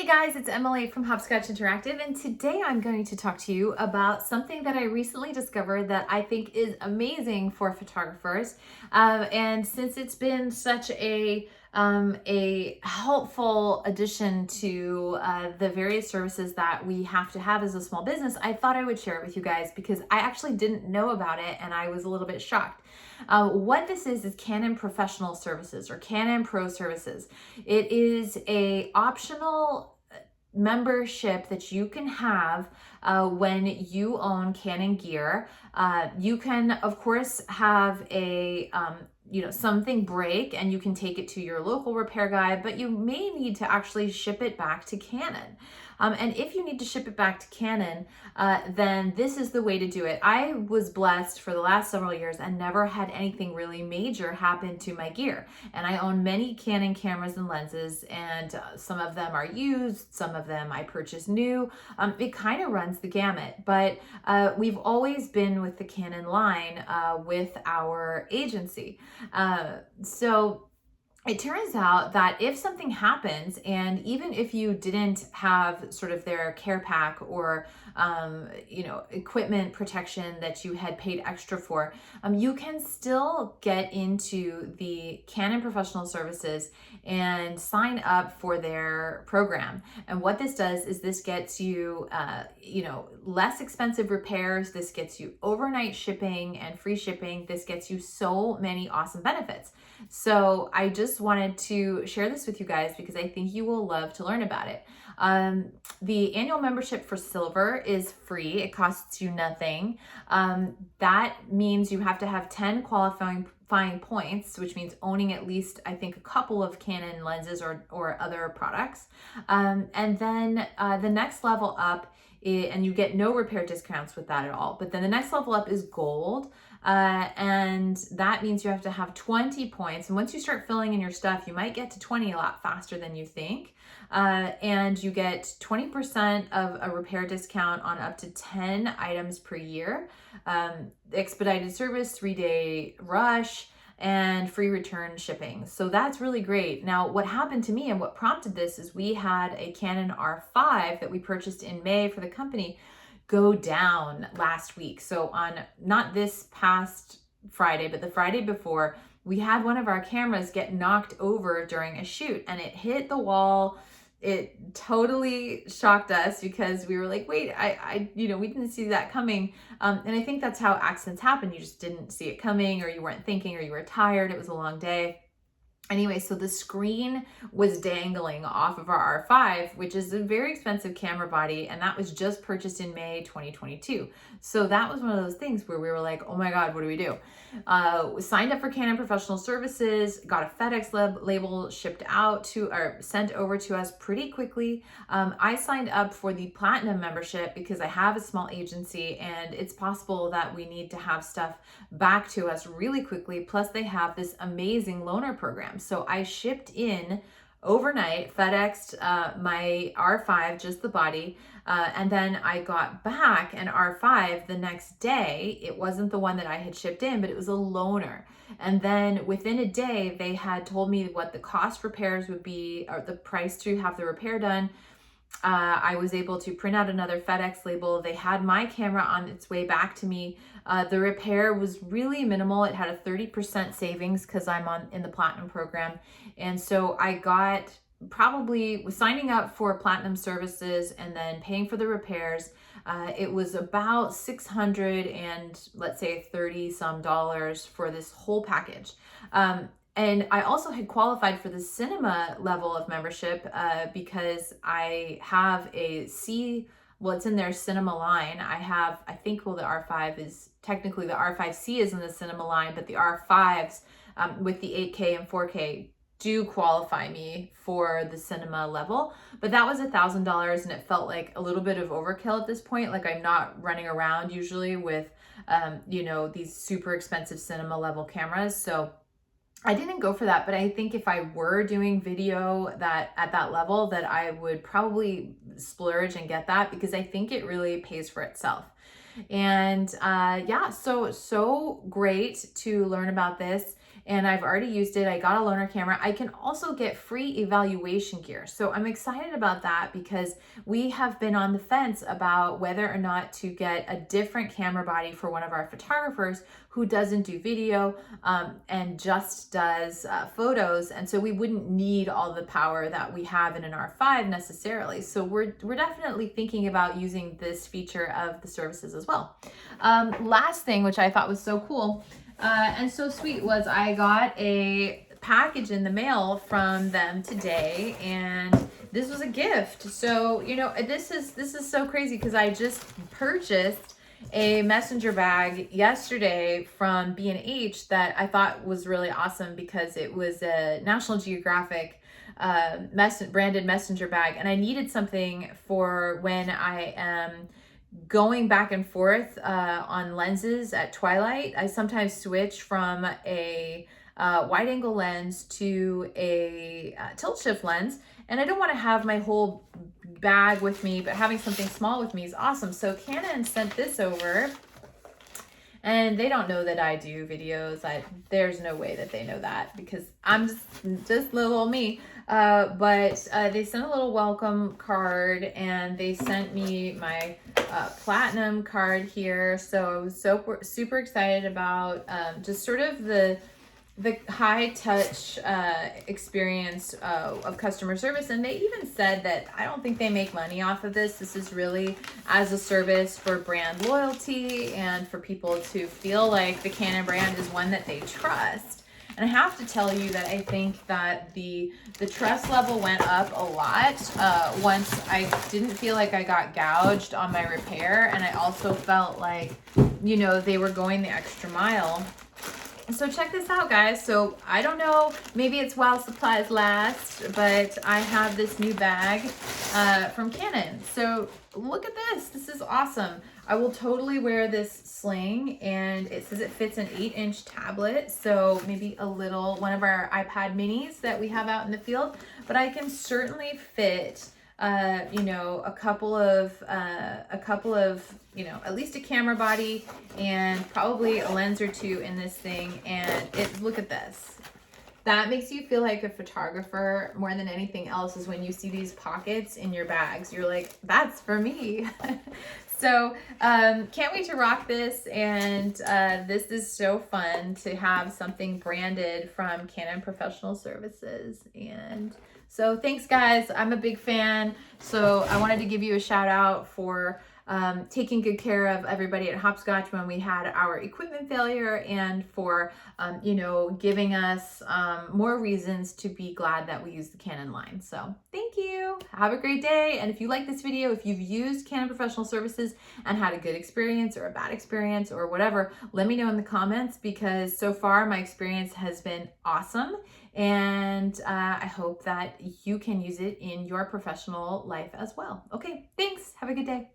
Hey guys, it's Emily from Hopscotch Interactive, and today I'm going to talk to you about something that I recently discovered that I think is amazing for photographers. And since it's been such a helpful addition to the various services that we have to have as a small business, I thought I would share it with you guys because I actually didn't know about it and I was a little bit shocked. What this is Canon Professional Services or Canon Pro Services. It is a optional membership that you can have when you own Canon gear. You can, of course, have a something break and you can take it to your local repair guy, but you may need to actually ship it back to Canon. And if you need to ship it back to Canon, then this is the way to do it. I was blessed for the last several years and never had anything really major happen to my gear. And I own many Canon cameras and lenses, and some of them are used, some of them I purchased new. It kind of runs the gamut, but we've always been with the Canon line with our agency. So it turns out that if something happens, and even if you didn't have sort of their care pack or equipment protection that you had paid extra for, you can still get into the Canon Professional Services and sign up for their program. And what this does is this gets you less expensive repairs. This gets you overnight shipping and free shipping. This gets you so many awesome benefits. So I just wanted to share this with you guys because I think you will love to learn about it. The annual membership for silver is free. It costs you nothing. That means you have to have 10 qualifying points, which means owning at least, I think, a couple of Canon lenses or other products. And then the next level up, and you get no repair discounts with that at all. But then the next level up is gold. And that means you have to have 20 points. And once you start filling in your stuff, you might get to 20 a lot faster than you think. And you get 20% of a repair discount on up to 10 items per year. Expedited service, 3-day rush, and free return shipping. So that's really great. Now, what happened to me and what prompted this is we had a Canon R5 that we purchased in May for the company go down last week. So on not this past Friday, but the Friday before, we had one of our cameras get knocked over during a shoot and it hit the wall. It totally shocked us because we were like, wait, we didn't see that coming. And I think that's how accidents happen. You just didn't see it coming, or you weren't thinking, or you were tired. It was a long day. Anyway, so the screen was dangling off of our R5, which is a very expensive camera body, and that was just purchased in May 2022. So that was one of those things where we were like, oh my God, what do we do? Signed up for Canon Professional Services, got a FedEx label shipped out or sent over to us pretty quickly. I signed up for the Platinum membership because I have a small agency and it's possible that we need to have stuff back to us really quickly. Plus they have this amazing loaner program. So I shipped in overnight, FedExed my R5, just the body, and then I got back an R5 the next day. It wasn't the one that I had shipped in, but it was a loaner. And then within a day, they had told me what the cost repairs would be, or the price to have the repair done. I was able to print out another FedEx label. They had my camera on its way back to me. The repair was really minimal. It had a 30% savings because I'm in the Platinum program. And so I got probably signing up for Platinum services and then paying for the repairs. It was about $600 and let's say $30 some for this whole package. And I also had qualified for the cinema level of membership because I have a it's in their cinema line. I think the R5 is technically the R5C is in the cinema line, but the R5s with the 8K and 4K do qualify me for the cinema level. But that was $1,000 and it felt like a little bit of overkill at this point. Like I'm not running around usually with, these super expensive cinema level cameras. So I didn't go for that, but I think if I were doing video that at that level, that I would probably splurge and get that because I think it really pays for itself. And so great to learn about this. and I've already used it. I got a loaner camera. I can also get free evaluation gear. So I'm excited about that because we have been on the fence about whether or not to get a different camera body for one of our photographers who doesn't do video and just does photos. And so we wouldn't need all the power that we have in an R5 necessarily. So we're definitely thinking about using this feature of the services as well. Last thing, which I thought was so cool and so sweet, was I got a package in the mail from them today, and this was a gift. So, you know, this is so crazy because I just purchased a messenger bag yesterday from B&H that I thought was really awesome because it was a National Geographic branded messenger bag, and I needed something for when I am going back and forth on lenses at twilight. I sometimes switch from a wide angle lens to a tilt shift lens, and I don't want to have my whole bag with me, but having something small with me is awesome. So Canon sent this over, and they don't know that I do videos. There's no way that they know that because I'm just little old me. But they sent a little welcome card, and they sent me my platinum card here. So I was super excited about just sort of the high touch experience of customer service. And they even said that I don't think they make money off of this. This is really as a service for brand loyalty and for people to feel like the Canon brand is one that they trust. And I have to tell you that I think that the trust level went up a lot once I didn't feel like I got gouged on my repair. And I also felt like, you know, they were going the extra mile. So check this out, guys. So I don't know, maybe it's while supplies last, but I have this new bag from Canon. So look at this. This is awesome. I will totally wear this sling, and it says it fits an 8-inch tablet. So maybe one of our iPad minis that we have out in the field, but I can certainly fit you know, a couple of, you know, at least a camera body and probably a lens or two in this thing. And look at this. That makes you feel like a photographer more than anything else, is when you see these pockets in your bags. You're like, that's for me. So can't wait to rock this, and this is so fun to have something branded from Canon Professional Services. And so thanks, guys. I'm a big fan. So I wanted to give you a shout out for taking good care of everybody at Hopscotch when we had our equipment failure, and for you know, giving us more reasons to be glad that we use the Canon line. So thank you. Have a great day. And if you like this video, if you've used Canon Professional Services and had a good experience or a bad experience or whatever, let me know in the comments, because so far my experience has been awesome. And I hope that you can use it in your professional life as well. Okay, thanks. Have a good day.